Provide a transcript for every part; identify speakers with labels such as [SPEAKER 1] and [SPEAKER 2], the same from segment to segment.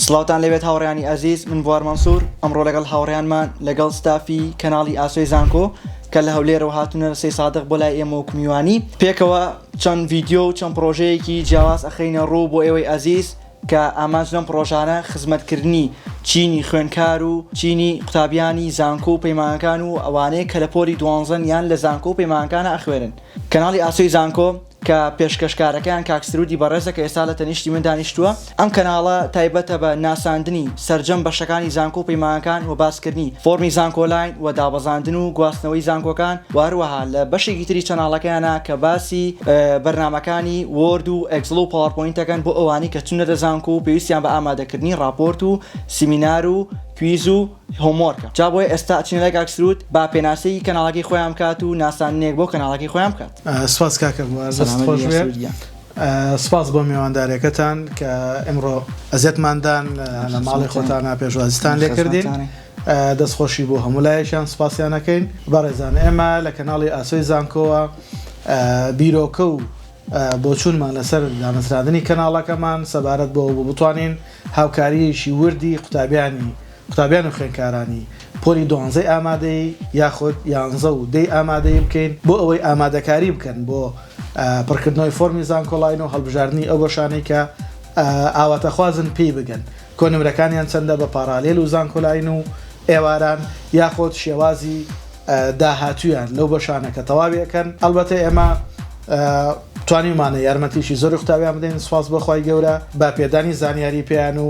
[SPEAKER 1] سڵاوتان لەوێت هاوڕێیانی ئەزیز، من بوار مەنسوور. ئەمڕۆ لەگەڵ هاوڕێیانمان لەگەڵ ستافی کەناڵی ئاسۆی زانکۆ کە لە هەولێرەوە هاتوونە لە سەی سادق بۆ لای ئێمە و میوانی پێکەوە چەند ڤیدیۆ و چەند پرۆژەیەکی جیاواز ئەخەینە ڕوو بۆ ئێوەی ئەزیز کە ئامانج لەم پرۆژانە خزمەتکردنی چینی خوێندکار و چینی قوتابیانی زانکۆ و پەیمانەکان و ئەوانەیە کە لە پۆلی دوانزەن یان لە زانکۆ و پەیمانەکانە ئەخوێنن. کەناڵی ئاسۆی زانکۆ کە پێشکەشکارەکەیان کاکسرودی بەڕێزە کە ئێستا لە تەنیشتی من دانیشتووە، ئەم کەناڵە تایبەتە بە ناساندنی سەرجەم بەشەکانی زانکۆ و پەیمانەکان و باسکردنی فۆرمی زانکۆلاین و دابەزاندن و گواستنەوەی زانکۆکان، واروەها لە بەشێکی تری چەناڵەکەیانە کە باسی بەرنامەکانی وۆرد و ئەکسل و پاوەرپۆینتەکەن بۆ ئەوانی کە چونەتە زانکۆ و پێویستیان بە ئامادەکردنی راپۆرت و سیمینار و کویز و هۆمۆرکە. جا بۆیە ئێستا چینە لای کاکسرود با پێناسەی کەناڵەکەی خۆیان بکات و ناساننێک بۆ کەناڵەکەی خۆیان بکات.
[SPEAKER 2] سپاس کاکە خۆش بێ. سپاس بۆ میواندارێکەکان کە ئەمڕۆ ئەزیەتماندان لە ماڵی خۆتانە پێشوازیتان لێ کردین. دەستخۆشی بۆ هەموو لایەکیان سپاسیانەکەین. بەڕێزان، ئێمە لە کەناڵی ئاسۆی زانکۆوە بیرۆکە و بۆ چوونمان لەسەر دامەزراندنی کەناڵەکەمان سەبارەت بۆ بتوانین هاوکاریەکی وردی قوتابیان و خوێندکارانی پۆلی دوانزەی ئامادەی یاخود یانزە و دەی ئامادەی بکەین بۆ ئەوەی ئامادەکاری بکەن بۆ پڕکردنەوەی فۆرمی زانکۆلاین و هەڵبژاردننی ئەو بەشانەی کە ئاواتەخوازن پێی بگەن. کۆنمرەکانیان چەندە بە پارالێل و زانکۆلاین و ئێواران یاخۆت شێوازی داهاتویان لەو بەشانە کە تەواویەکەن. ئەلبەتە ئێمە توانیمانە یارمەتیشی زۆری قوتابیان بدەین. سپاس بەخوای گەورە با پێدانی زانیاری پێیان و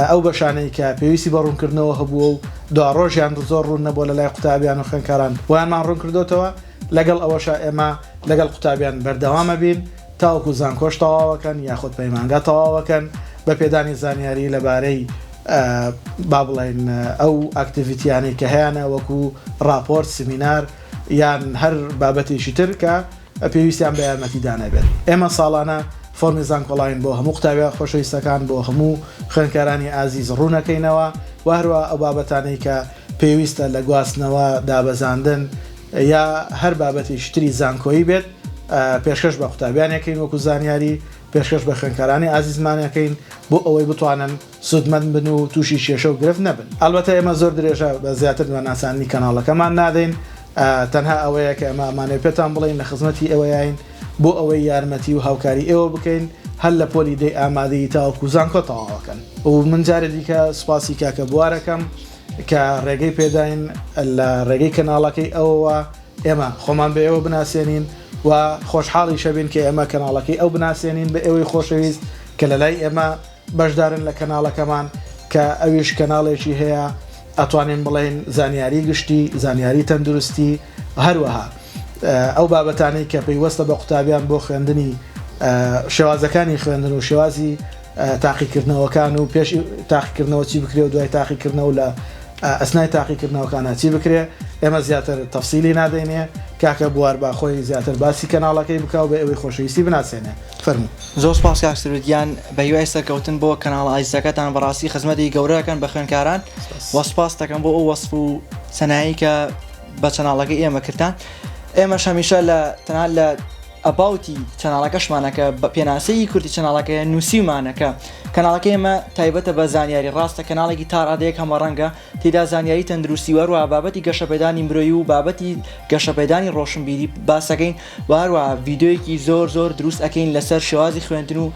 [SPEAKER 2] ئەو بەشانەی کە پێویستی بە ڕوونکردنەوە هەبووە و دو ڕۆژیان زۆر ڕوون نەبووە لە لای قوتابیان و خوێندکاران ویانمان ڕوون کردوتەوە. لەگەڵ ئەوەشە ئێمە لەگەڵ قوتابیان بەردەوامە بین تاوەکو زانکۆش تەواوەکەن یاخود پەیمانگا تەواوەکەن بە پێدانی زانیاری لەبارەی با بڵێن ئەو ئاکتیڤیتیانەی کە هەیەە وەکو راپۆرت، سیمینار یان هەر بابەتێکی تر کە پێویستیان بە یارمەتیدانە بێت. ئێمە ساڵانە فۆرمی زانکۆلاین بۆ هەموو قوتابیان خۆشەویستەکان بۆ هەموو خوێندکارانی ئازیز ڕوونەکەینەوە و هەروە ئەو بابەتانەی کە پێویستە لە گواستنەوە دابەزاندن یا هەر بابەتێکی تری زانکۆیی بێت پێشکەش بە قوتابیانەکەین وەکو زانیاری، پێشکەش بە خوێندکارانی ئازیزمانەکەین بۆ ئەوەی بتوانن سودمەند بن و تووشی کێشە و گرفت نەبن. ئەلبەتە ئێمە زۆر درێژە بە زیاتر دواناسانی کەناڵەکەمان نادەین. تەنها ئەوەیە کە ئەمە ئەمانەوێت پێتان بڵێن لە خزمەتی ئەوەیین بۆ ئەوەی یارمەتی و هاوکاری ئێوە بکەین هەر لە پۆلی دەی ئامادەی تاوەکو زانکۆ تەواوەکەن. و من جارێ دیکە سوپاسی کاکە بوارەکەم کە ڕێگەی پێداین لە ڕێگەی کەناڵەکەی ئەوەوە ئێمە خۆمان بە ئێوە بناسیێنین و خۆشحاڵی شەبین کە ئێمە کەناڵەکەی ئەو بناسیێنین بە ئێوەی خۆشەویست کە لە لای ئێمە بەشدارن لە کەناڵەکەمان کە ئەویش کەناڵێکی هەیە ئەتوانین بڵێن زانیاری گشتی، زانیاری تەندروستی، هەروەها ئەو بابەتانەی کە پەیوەستە بە قوتابیان بۆ خوێندنی شێوازەکانی خوێندن و شێوازی تاقیکردنەوەکان و پێش تاقیکردنەوە چی بکرێ و دوای تاقیکردنەوە لە ئەسنای تاقیکردنەوەکانە چی بکرێ. ئێمە زیاتر تەفسیلی نادەینێ. کاکە بوار با خۆی زیاتر باسی کەناڵەکەی بکاو بە ئەوەی خۆشەویستی بناسیێنێ. فەرموو.
[SPEAKER 1] زۆر سپاس کاکسرودیان بە هیوای سەرکەوتن بۆ کەناڵ ئازیزەکەتان بەڕاستی خزمەتی گەورەکەن بە خوێندکاران و سپاس دەکەم بۆ ئەو وەسف و سەنایی کە بە چەناڵەکەی ئێمە کردان. ئێمەش هەمیشە لە تەنها لە ئەباوتی چەناڵەکەشمانەکە بە پێناسەی کورتی چەناڵەکە نووسیمانەکە کەناڵەکە ئێمە تایبەتە بە زانیاری ڕاستە کەناڵێکی تاڕادەیەک هەمە ڕەنگە تێدا زانیاری تەندروستی وەروە بابەتی گەشەپێدانی مرۆیی و بابەتی گەشەپێدانی ڕۆشنبیری باسەکەین و هەروە ڤیدیۆیەکی زۆر دروست ئەکەین لەسەر شێوازی خوێندن و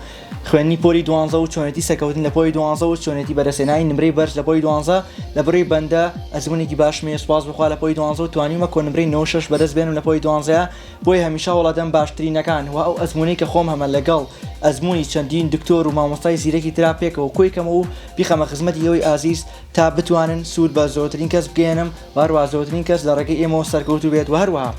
[SPEAKER 1] خوێندنی پۆلی دوانزە و چۆنێتی سەکەوتن لە پۆلی دوانزە و چۆنێتی بەدەستێنانی نمرەی بەرز لە پۆلی دوانزە لە بڕی بەندە ئەزمونێکی باشمێ سوپاس بخوا لە پۆلی دوانزە و توانیمە کۆنمرەی 96 بەدەست بێنم لە پۆلی دوانزەیە بۆی هەمیشە وڵاتەم باشترینەکان و ئەو ئەزمونەی کە خۆم هەمە لەگەڵ ئەزمموی چەندین دکتۆر و مامۆستای زیرەکی ترا پێکەوە کۆیکەمە و بیخەمە خزمەتی ئەوەی ئازیز تا بتوانن سوود بە زۆرترین کەس بگەێنم وهروە زۆرترین کەس لە ڕێگەی ئێمەوە سەرکەوتو بێت و هەروەها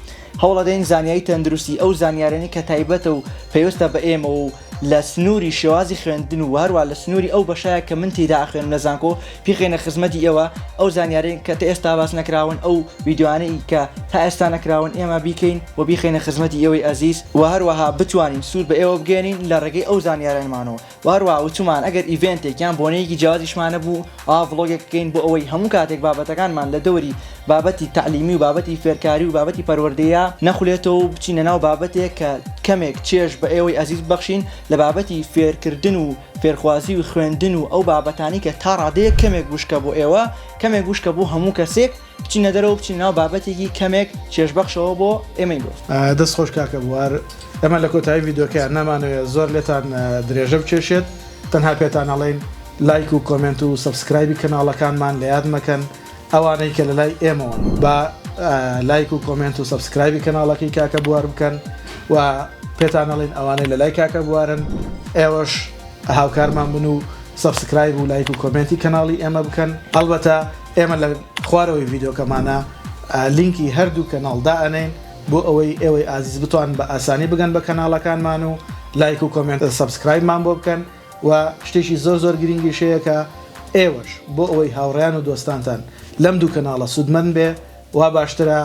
[SPEAKER 1] هەوڵەدەین زانیاری تەندروستی ئەو زانیارانی کە تایبەتە و پێویستە بە ئێمە و لە سنووری شێوازی خوێندن و هەروە لە سنووری ئەو بەشایە کە من تێدا ئەخوێنم لە زانکۆ پیخێنە خزمەتی ئێوە ئەو زانیارین کە تا ئێستا باس نەکراون ئەو ڤیدیۆانەی کە تا ئێستا نەکراون ئێمە بیکەین و بیخێنە خزمەتی ئێوەی ئەزیز و هەروەها بتوانین سوود بە ئێوە بگەێنین لە ڕێگەی ئەو زانیارانمانەوە و هەروە وچمان ئەگەر ئیڤێنتێک یان بۆنەیەکی جیاوازیشمانە بوو ڤڵۆگێک بکەین بۆ ئەوەی هەموو کاتێک بابەتەکانمان لە دەوری بابەتی تعلیمی و بابەتی فێرکاری و بابەتی پەروەردەیە نەخولێتەوە و بچینە ناو بابەتێک کە کەمێک چێژ بە ئێوەی ئەزیز بەخشین لە بابەتی فێرکردن و فێرخوازی و خوێندن و ئەو بابەتانی کە تا ڕادەیە کەمێک گوشکە بۆ ئێوە کەمێک گوشکە بۆ هەموو کەسێک بچینە دەرەوە بچین ناو بابەتێکی کەمێک چێژبەخشەوە بۆ ئێمەی گفت.
[SPEAKER 2] دەست خۆش کاکە بوار ئەمە لە کۆتایی ڤیدۆکەیان نامانەوێت زۆر لێتان درێژە بچێشێت تەنها پێتان ئەڵێن لایک و کۆمنت و سەبسکرایبی کەناڵەکانمان لە یاد مەکەن ئەوانەی کە لە لای ئێمەوەن بە لایک و کۆمنت و سەبسکرایبی کەناڵەکەی کاکە بوار بکەن و پێتان ئەڵێن ئەوانەی لە لای کاکە بوارن ئێوەش هاوکارمان بن و سەبسکرایب و لایک و کۆمنتی کەناڵی ئێمە بکەن. ئەلبەتە ئێمە لە خوارەوەی ڤیدۆکەمانە لینکی هەردوو کەناڵدا ئەنێن بۆ ئەوەی ئازیز بتوان بە ئاسانی بگەن بە کەناڵەکانمان و لایک و کۆمنت سەبسکرایبمان بۆ بکەن و شتێکی زۆر گرنگی شەیەکە ئێوەش بۆ ئەوەی هاوڕێیان و دۆستانتان لەم دوو کەناڵە سوودمەند بێ و باشترە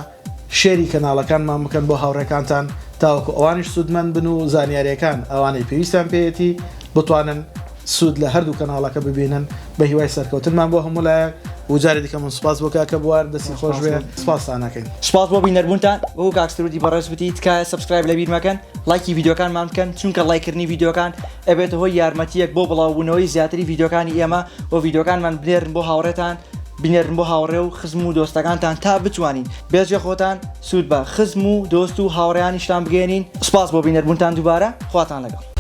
[SPEAKER 2] شێری کەناڵەکانمان بکەن بۆ هاوڕێکانتان تاوەکو ئەوانیش سوودمەند بن و زانیاریەکان ئەوانەی پێویستیان پێیەتی بتوانن سوود لە هەردوو کەناڵەکە ببینن بە هیوای سەرکەوتنمان بۆ هەمولایەک و جارێ دیکە من سوپاس بۆ کاکە بوار دەستی خۆش بێ سوپاسان ناکەین.
[SPEAKER 1] سوپاس بۆ بینەربوونتان بۆ کاکسرودی بەڕێز بتی تکایە سەبسکرایب لەبیر مەکەن لایکی ڤیدۆکانمان بکەن چونکە لایکردنی ڤیدۆکان ئەبێتە هۆی یارمەتیەک بۆ بڵاوبوونەوەی زیاتری ڤیدۆکانی ئێمە و ڤیدۆکانمان بنێرن بۆ هاوڕێتان بینێرن بۆ هاوڕێ و خزم و دۆستەکانتان تا بتوانین بێژە خۆتان سوود بە خزم و دۆست و هاوڕێیانیشتان بگەێنین. سوپاس بۆ بینەربوونتان دووبارە خواتان لەگەڵ.